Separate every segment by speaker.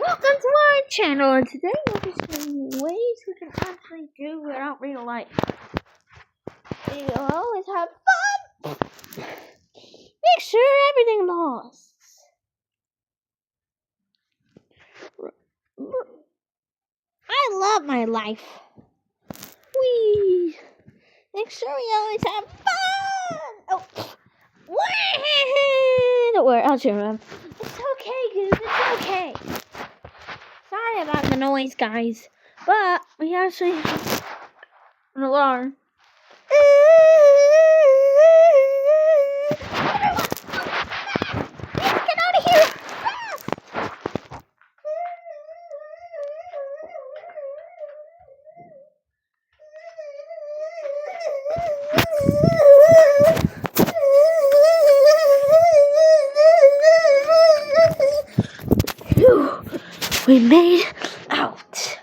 Speaker 1: welcome to my channel, and today we're just showing you ways we can actually do without real life. You'll always have fun! Make sure everything lasts. I love my life. Whee! Make sure we always have fun! Oh! Don't worry, I'll cheer him. It's okay, Goose, it's okay. Sorry about the noise, guys, but we actually have an alarm. Get out of here! We made out.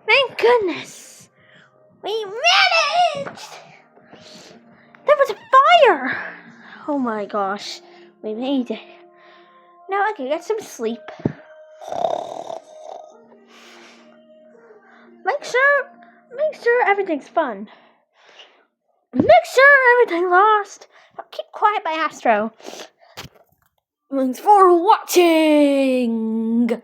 Speaker 1: Thank goodness. We managed. There was a fire. Oh my gosh. We made it. Now I can get some sleep. Make sure everything's fun. Make sure everything lost. Now keep quiet, Maestro. Thanks for watching.